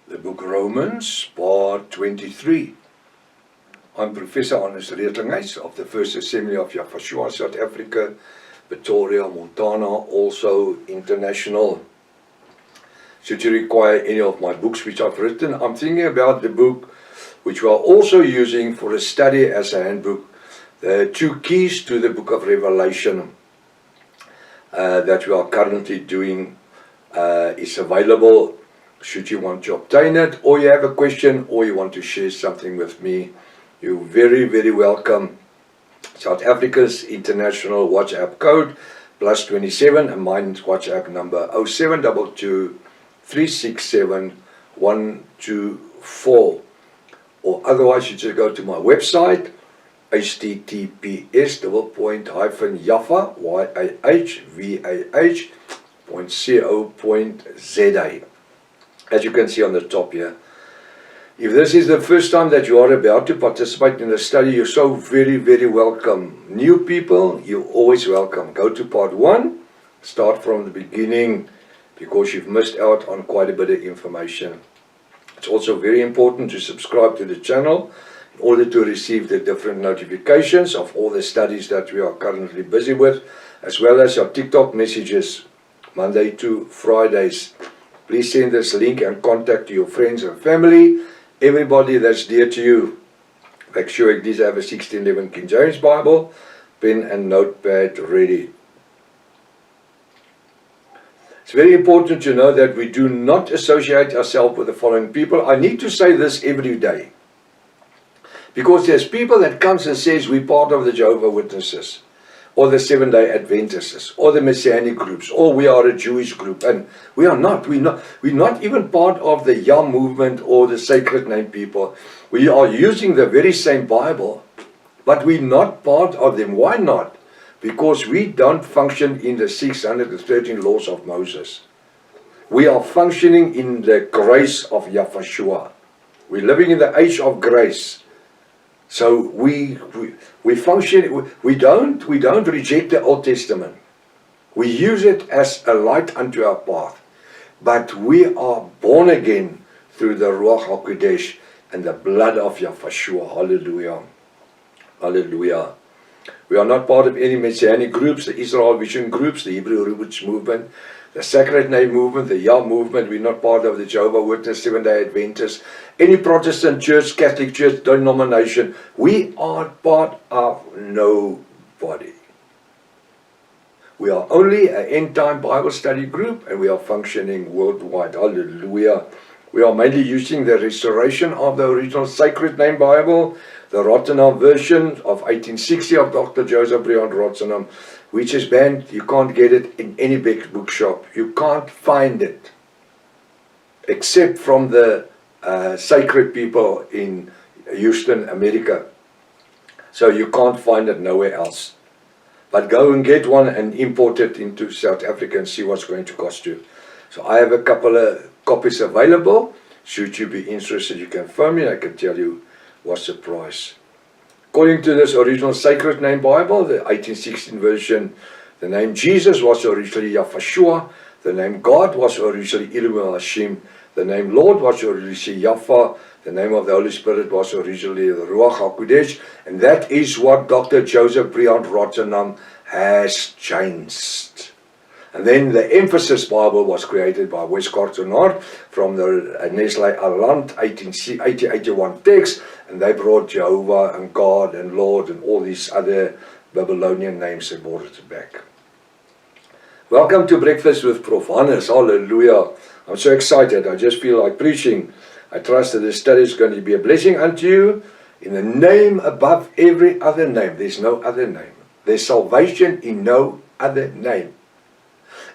The book Romans, part 23. I'm Professor Hannes Reetlinghuyse of the First Assembly of Yafashua, South Africa, Pretoria, Montana, also international. Should you require any of my books which I've written, I'm thinking about the book which we are also using for a study as a handbook, the 2 Keys to the Book of Revelation that we are currently doing is available. Should you want to obtain it, or you have a question, or you want to share something with me, you're very, very welcome. South Africa's international WhatsApp code, +27, and mine's WhatsApp number 0722 367 124. Or otherwise, you just go to my website, https://yafah.co.za. As you can see on the top here. If this is the first time that you are about to participate in the study, you're so very, very welcome. New people, you're always welcome. Go to part 1, start from the beginning, because you've missed out on quite a bit of information. It's also very important to subscribe to the channel in order to receive the different notifications of all the studies that we are currently busy with, as well as our TikTok messages, Monday to Fridays. Please send this link and contact your friends and family, everybody that's dear to you. Make sure you have a 1611 King James Bible, pen and notepad ready. It's very important to know that we do not associate ourselves with the following people. I need to say this every day, because there's people that comes and says we're part of the Jehovah's Witnesses, or the Seventh-day Adventists, or the Messianic groups, or we are a Jewish group, and we are not. We're not even part of the Yah movement or the Sacred Name people. We are using the very same Bible, but we're not part of them. Why not? Because we don't function in the 613 laws of Moses. We are functioning in the grace of Yafashua. We're living in the age of grace. So we function. We don't reject the Old Testament. We use it as a light unto our path. But we are born again through the Ruach HaKodesh and the blood of Yafashua. Hallelujah. Hallelujah. We are not part of any Messianic groups, the Israel Vision groups, the Hebrew Roots movement, the Sacred Name movement, the Yah movement. We're not part of the Jehovah's Witness, Seventh-day Adventists, any Protestant church, Catholic church, denomination. We are part of nobody. We are only an end-time Bible study group, and we are functioning worldwide. Hallelujah. We are mainly using the restoration of the original Sacred Name Bible, the Rottenham version of 1860 of Dr. Joseph Briand Rottenham, which is banned. You can't get it in any big bookshop. You can't find it, except from the sacred people in Houston, America. So you can't find it nowhere else. But go and get one and import it into South Africa and see what's going to cost you. So I have a couple of copies available. Should you be interested, you can phone me and I can tell you what's the price. According to this original Sacred Name Bible, the 1816 version, the name Jesus was originally Yafashua, the name God was originally Elohim Hashem, the name Lord was originally Yafa, the name of the Holy Spirit was originally the Ruach HaKodesh, and that is what Dr. Joseph Briand Rottenham has changed. And then the Emphasis Bible was created by Westcott Sonard from the Nestle Aland 1881 text, and they brought Jehovah and God and Lord and all these other Babylonian names and brought it back. Welcome to Breakfast with Prof. Hannes. Hallelujah. I'm so excited. I just feel like preaching. I trust that this study is going to be a blessing unto you. In the name above every other name. There's no other name. There's salvation in no other name.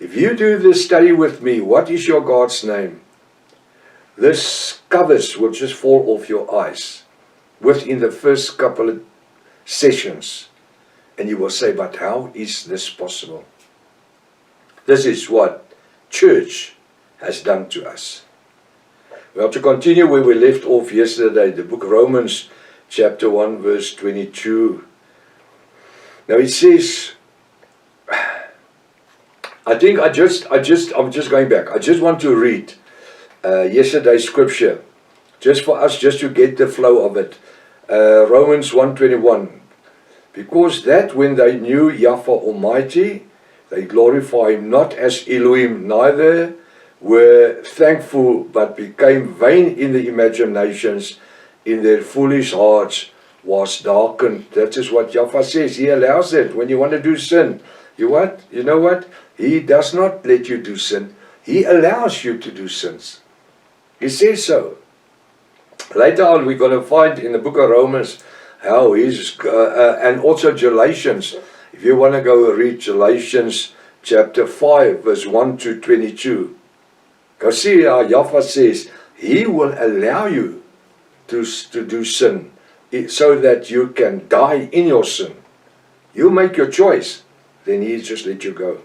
If you do this study with me, what is your God's name? This covers will just fall off your eyes within the first couple of sessions. And you will say, but how is this possible? This is what church has done to us. Well, to continue where we left off yesterday, the book Romans chapter 1 verse 22. Now it says, I'm just going back. I just want to read yesterday's scripture, just for us, just to get the flow of it. Romans 1:21. Because that when they knew Yahweh Almighty, they glorify him not as Elohim, neither were thankful, but became vain in the imaginations, in their foolish hearts was darkened. That is what Yahweh says. He allows it. When you want to do sin, you know what? He does not let you do sin. He allows you to do sins. He says so. Later on, we're going to find in the book of Romans how he's, and also Galatians. If you want to go read Galatians chapter 5, verse 1 to 22. Go see how Yahweh says he will allow you to do sin so that you can die in your sin. You make your choice, then he just let you go.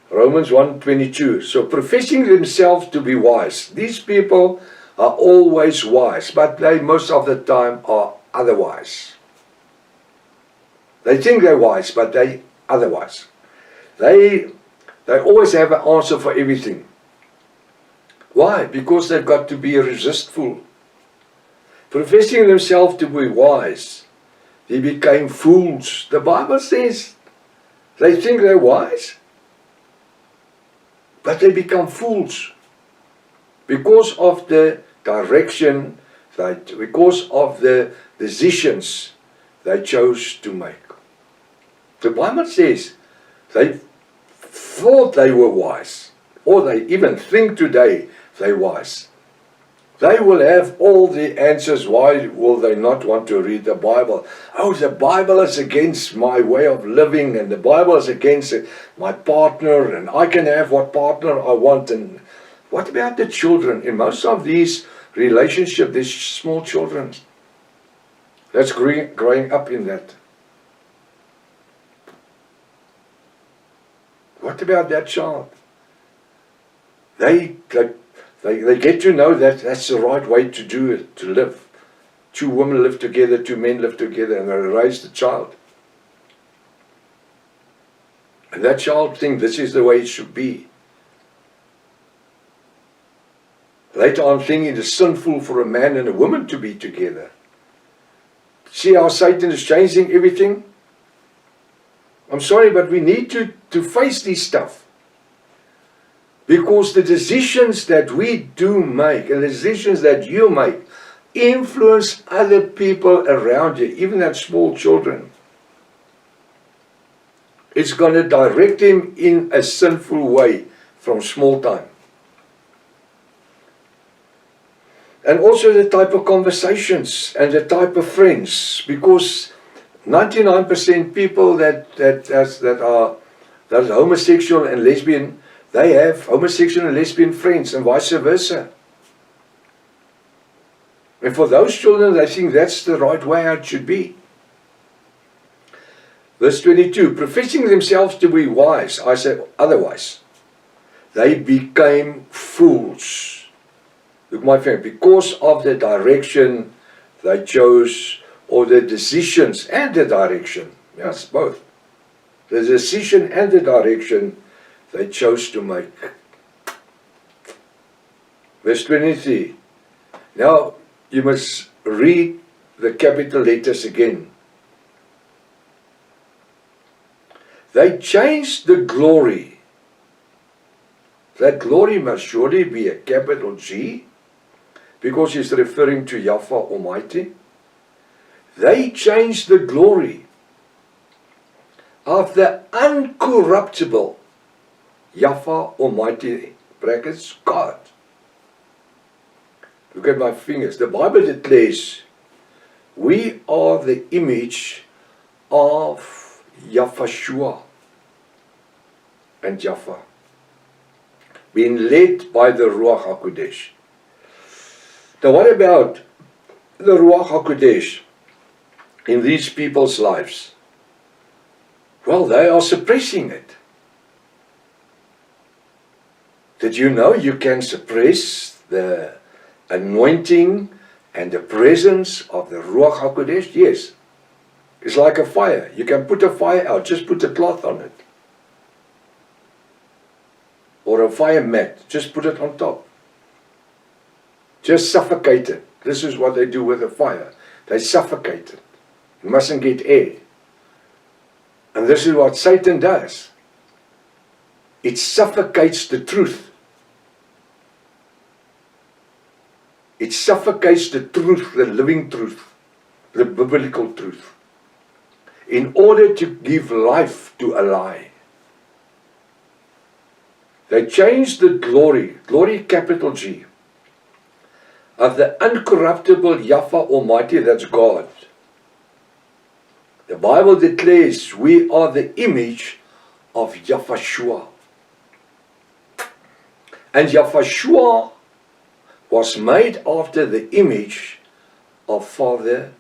Romans 1:22. So professing themselves to be wise. These people are always wise, but they most of the time are otherwise. They think they're wise, but they otherwise. They always have an answer for everything. Why? Because they've got to be resistful. Professing themselves to be wise, they became fools. The Bible says they think they're wise, but they become fools because of the direction, because of the decisions they chose to make. The Bible says they thought they were wise, or they even think today they're wise. They will have all the answers. Why will they not want to read the Bible? Oh, the Bible is against my way of living, and the Bible is against my partner, and I can have what partner I want. And what about the children? In most of these relationships, there's small children that's growing up in that. What about that child? They get to know that that's the right way to do it, to live. Two women live together, two men live together, and they raise the child. And that child thinks this is the way it should be. Later on, thinking it is sinful for a man and a woman to be together. See how Satan is changing everything? I'm sorry, but we need to face this stuff. Because the decisions that we do make, and the decisions that you make, influence other people around you, even that small children. It's going to direct them in a sinful way from small time. And also the type of conversations and the type of friends, because 99% people that are homosexual and lesbian, they have homosexual and lesbian friends, and vice versa. And for those children, I think that's the right way it should be. Verse 22, professing themselves to be wise, I say otherwise. They became fools. Look, my friend, because of the direction they chose, or the decisions and the direction, yes, both. The decision and the direction they chose to make. Verse 23. Now you must read the capital letters again. They changed the glory. That glory must surely be a capital G, because he's referring to Yahweh Almighty. They changed the glory of the uncorruptible Yahweh Almighty, brackets, God. Look at my fingers. The Bible declares we are the image of Yahushua and Yahweh, being led by the Ruach HaKodesh. Now what about the Ruach HaKodesh in these people's lives? Well, they are suppressing it. Did you know you can suppress the anointing and the presence of the Ruach HaKodesh? Yes. It's like a fire. You can put a fire out, just put a cloth on it. Or a fire mat, just put it on top. Just suffocate it. This is what they do with the fire. They suffocate it. You mustn't get air. And this is what Satan does. It suffocates the truth. It suffocates the truth, the living truth, the biblical truth, in order to give life to a lie. They changed the glory capital G, of the uncorruptible Yahweh Almighty, that's God. The Bible declares we are the image of Yahushua. And Yahushua was made after the image of Father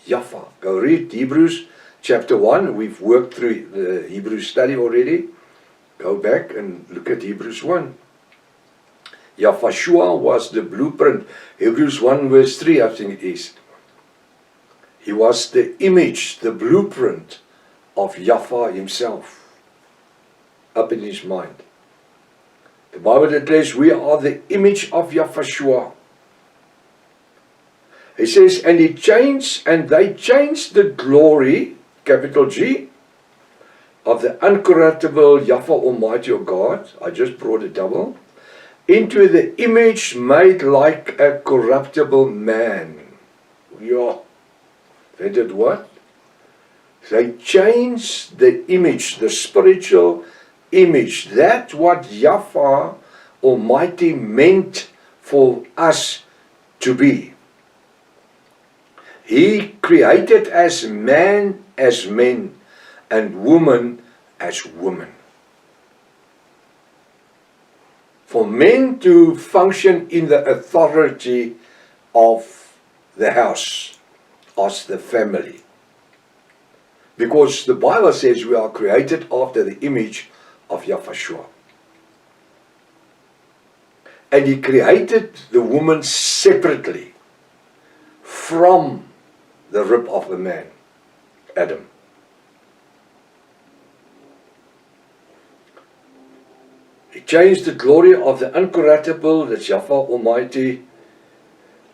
Yahweh. Go read Hebrews chapter 1. We've worked through the Hebrew study already. Go back and look at Hebrews 1. Yahushua was the blueprint. Hebrews 1 verse 3, I think it is. He was the image, the blueprint of Yahweh himself up in his mind. The Bible declares we are the image of Yahushua. He says, and they changed the glory, capital G, of the uncorruptible Yahweh Almighty of God. I just brought a double. Into the image made like a corruptible man. Yeah. They did what? They changed the image, the spiritual image. That's what Yahweh Almighty meant for us to be. He created as man as men and woman as women. For men to function in the authority of the house, as the family. Because the Bible says we are created after the image of Yahushua. And he created the woman separately from the rib of the man, Adam. He changed the glory of the uncorruptible, that's Yahweh Almighty,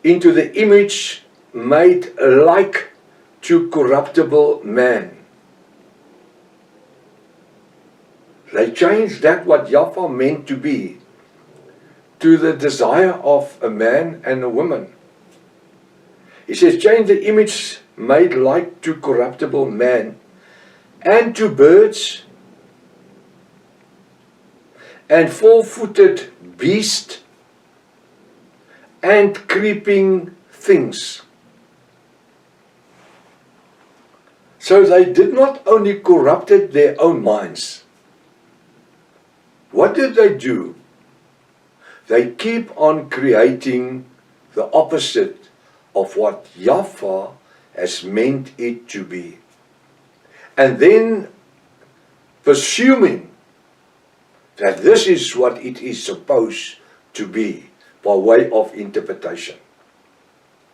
into the image made like to corruptible man. They changed that what Yahweh meant to be to the desire of a man and a woman. He says, change the image made like to corruptible man and to birds and four-footed beast and creeping things. So they did not only corrupted their own minds. What did they do? They keep on creating the opposite of what Yahweh has meant it to be. And then presuming that this is what it is supposed to be by way of interpretation.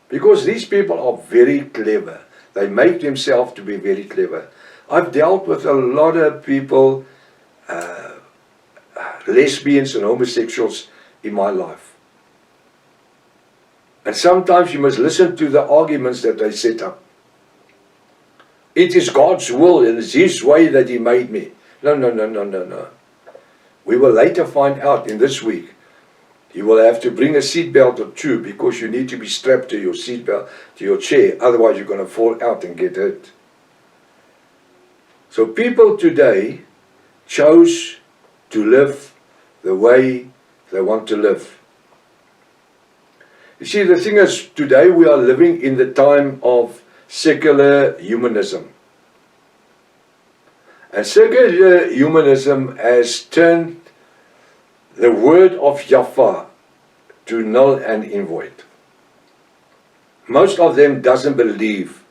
Because these people are very clever. They make themselves to be very clever. I've dealt with a lot of people, lesbians and homosexuals in my life. And sometimes you must listen to the arguments that they set up. It is God's will and it's His way that He made me. No. We will later find out in this week. You will have to bring a seatbelt or two because you need to be strapped to your seatbelt, to your chair. Otherwise you're going to fall out and get hurt. So people today chose to live the way they want to live. You see, the thing is, today we are living in the time of secular humanism. And secular humanism has turned the word of Yahweh to null and void. Most of them doesn't believe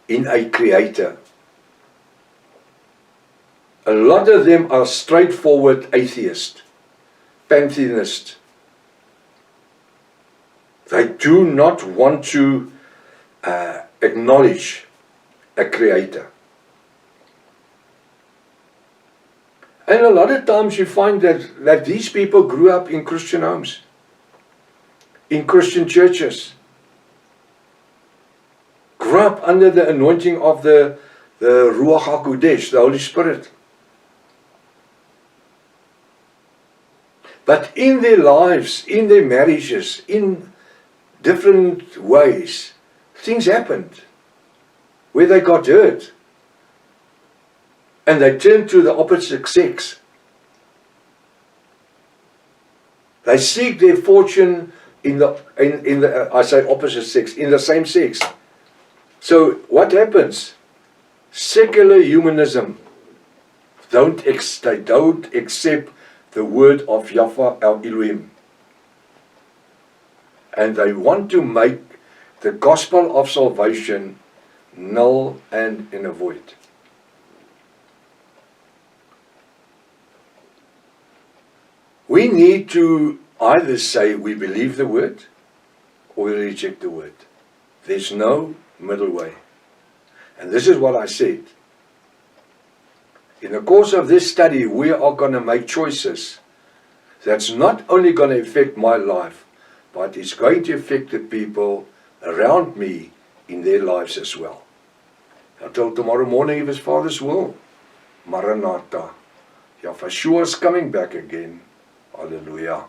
in a creator. A lot of them are straightforward atheists, pantheonists. They do not want to acknowledge a creator. And a lot of times you find that these people grew up in Christian homes. in Christian churches. Grew up under the anointing of the Ruach HaKodesh, the Holy Spirit. But in their lives, in their marriages, in different ways, things happened where they got hurt. And they turned to the opposite sex. They seek their fortune in the I say opposite sex, in the same sex. So what happens? Secular humanism they don't accept the word of Yahweh El Elohim. And they want to make the gospel of salvation null and in a void. We need to either say we believe the word or we reject the word. There's no middle way. And this is what I said. In the course of this study, we are going to make choices that's not only going to affect my life, but it's going to affect the people around me in their lives as well. Until tomorrow morning, if His Father's will. Maranatha. Yahweh is coming back again. Hallelujah.